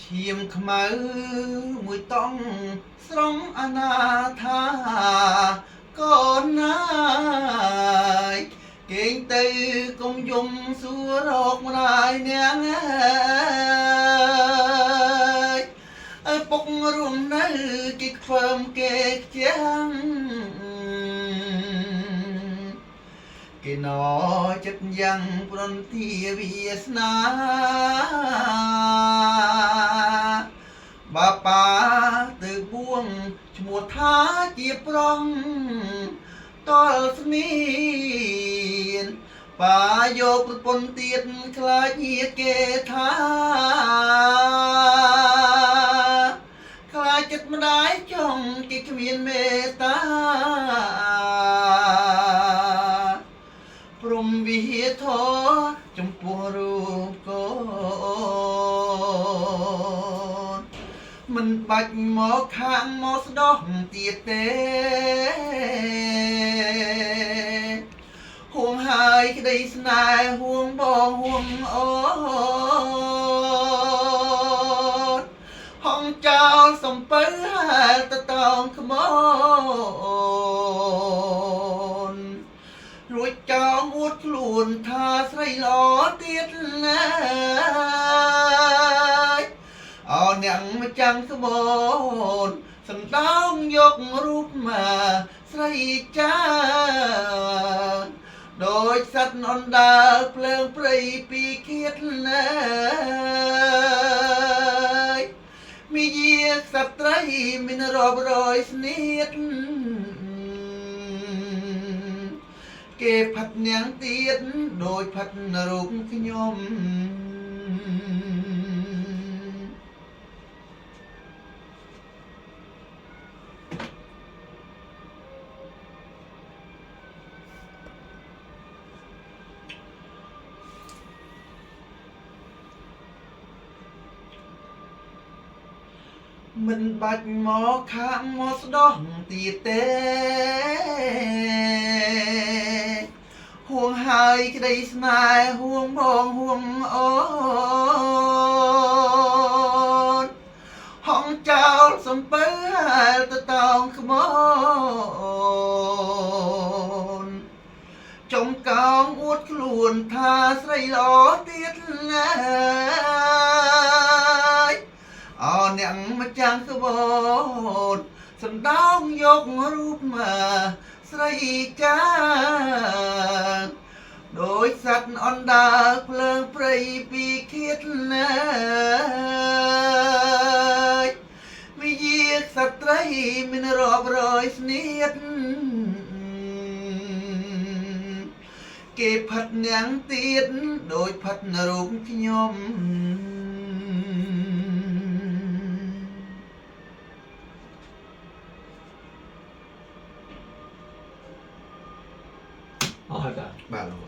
ឈាមខ្មៅមួយតង់ស្រង់អនាថាកូនណាយគេងទៅកុំយំសួររកម្ដាយនាងអើយពុករួមនៅគេខ្វើមគេខ្ចាំងគេណចិត្តយ៉ាងប្រន្ទាវាសនាបាប៉ាទៅបួងឈ្មោះថាជាប្រុងតលស្នៀនបាយកប្រពន្ធទៀតខ្លាចញាគេថាខ្លាចចិត្តម្ដាយចង់គេគ្មានមេត្តាព្រំវិហារធរចំពោះរូបកូនមិនបាច់មកខាងមកស្ដោះទៀតទេហួងហើយក្តីស្នេហ៍ហួងបងហួងអូនហងចោលសំពៅហែលទៅតោងខ្មោនរួចចោលអួតខ្លួនថាស្រីល្អទៀតណាអោអ្នកម្ចាំងក្បូនសណ្ដោងយករូបមកស្រីចាដោយសត្វអណ្ដើរភ្លើងព្រៃពីឃាតណាមីយាសត្រីមានរាប់រយស្នៀតគេផាត់នាងទៀតដោយផាត់រូបខ្ញុំមិនបាច់មកខាងមកស្ដោះទៀតទេហួងហើយក្តីស្នេហ៍ហួងបងហួងអូនហងចោលសំពៅហែលទៅតោងខ្មោនចុងកោងអួតខ្លួនថាស្រីល្អទៀតណាអោអ្នកម្ចាំងក្បូនសណ្ដោងយករូបមកស្រីចាដោយសត្វអណ្ដើរភ្លើងព្រៃពីឃាតណាវិយាសត្រីមានរាប់រយស្នៀតគេផាត់នាងទៀតដោយផាត់រូបខ្ញុំអស់ហើយតាបាទ